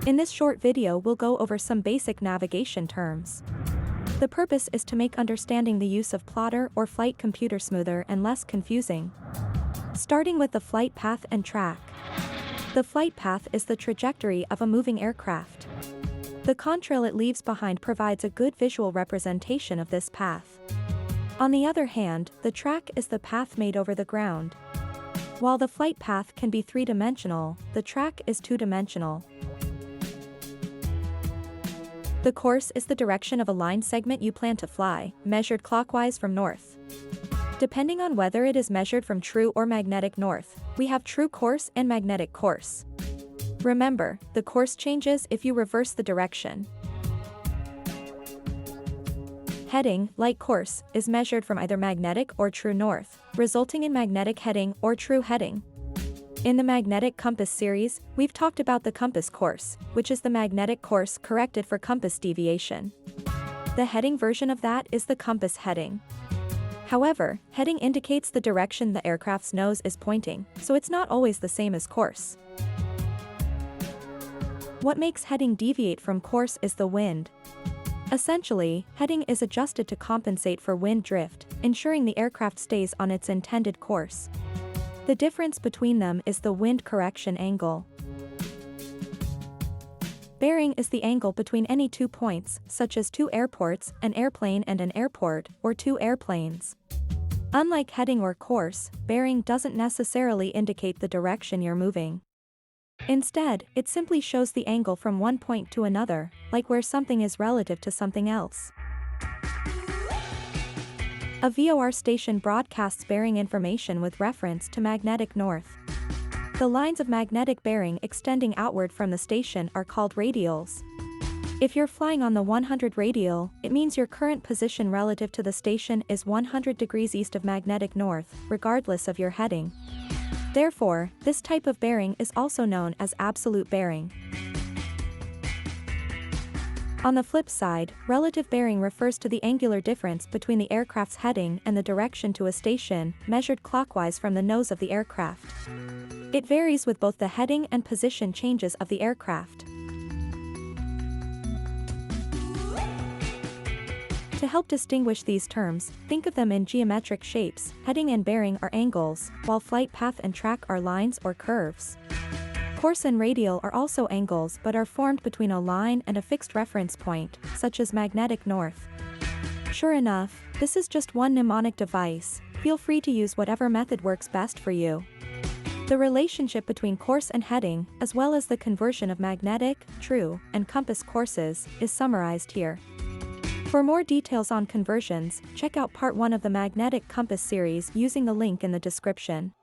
In this short video we'll go over some basic navigation terms. The purpose is to make understanding the use of plotter or flight computer smoother and less confusing. Starting with the flight path and track. The flight path is the trajectory of a moving aircraft. The contrail it leaves behind provides a good visual representation of this path. On the other hand, the track is the path made over the ground. While the flight path can be three-dimensional, the track is two-dimensional. The course is the direction of a line segment you plan to fly, measured clockwise from north. Depending on whether it is measured from true or magnetic north, we have true course and magnetic course. Remember, the course changes if you reverse the direction. Heading, like course, is measured from either magnetic or true north, resulting in magnetic heading or true heading. In the magnetic compass series, we've talked about the compass course, which is the magnetic course corrected for compass deviation. The heading version of that is the compass heading. However, heading indicates the direction the aircraft's nose is pointing, so it's not always the same as course. What makes heading deviate from course is the wind. Essentially, heading is adjusted to compensate for wind drift, ensuring the aircraft stays on its intended course. The difference between them is the wind correction angle. Bearing is the angle between any 2 points, such as 2 airports, an airplane and an airport, or 2 airplanes. Unlike heading or course, bearing doesn't necessarily indicate the direction you're moving. Instead, it simply shows the angle from one point to another, like where something is relative to something else. A VOR station broadcasts bearing information with reference to magnetic north. The lines of magnetic bearing extending outward from the station are called radials. If you're flying on the 100 radial, it means your current position relative to the station is 100 degrees east of magnetic north, regardless of your heading. Therefore, this type of bearing is also known as absolute bearing. On the flip side, relative bearing refers to the angular difference between the aircraft's heading and the direction to a station, measured clockwise from the nose of the aircraft. It varies with both the heading and position changes of the aircraft. To help distinguish these terms, think of them in geometric shapes. Heading and bearing are angles, while flight path and track are lines or curves. Course and radial are also angles but are formed between a line and a fixed reference point, such as magnetic north. Sure enough, this is just one mnemonic device. Feel free to use whatever method works best for you. The relationship between course and heading, as well as the conversion of magnetic, true, and compass courses, is summarized here. For more details on conversions, check out part 1 of the magnetic compass series using the link in the description.